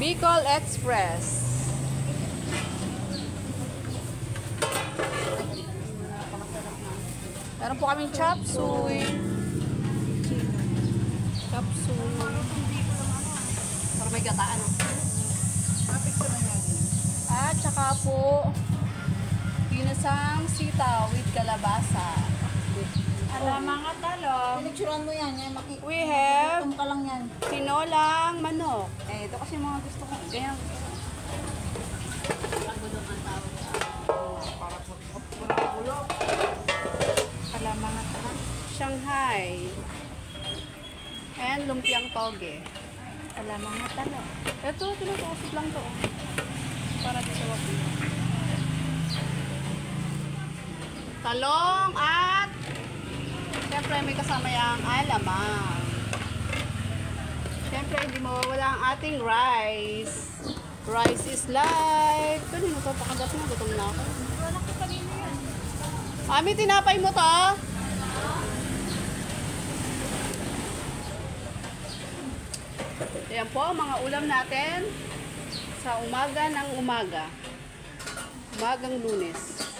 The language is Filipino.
Bicol Express. Meron po kaming chop suey. Chop suey. Para may gataan. At saka po, ginasang sitaw with kalabasa. Alam mga talong. Pinicturean mo yan. We have Gutom ka lang yan. tinolang manok. Eh, ito kasi mga gusto ko. Ganyan. Alam mga talong. Shanghai. And lumpiang toge. Alam mga talong. Ito, tinutusok lang to. Para di sa wapin. Talong at siyempre may kasama yung alamang. Siyempre hindi mawawala ang ating rice. Rice is life. Kanino to? Pakagat na. Gutom na ako. Wala ko kanino yan. Ami, tinapay mo to? Ayan po ang mga ulam natin sa umaga ng umaga. Umagang Lunes.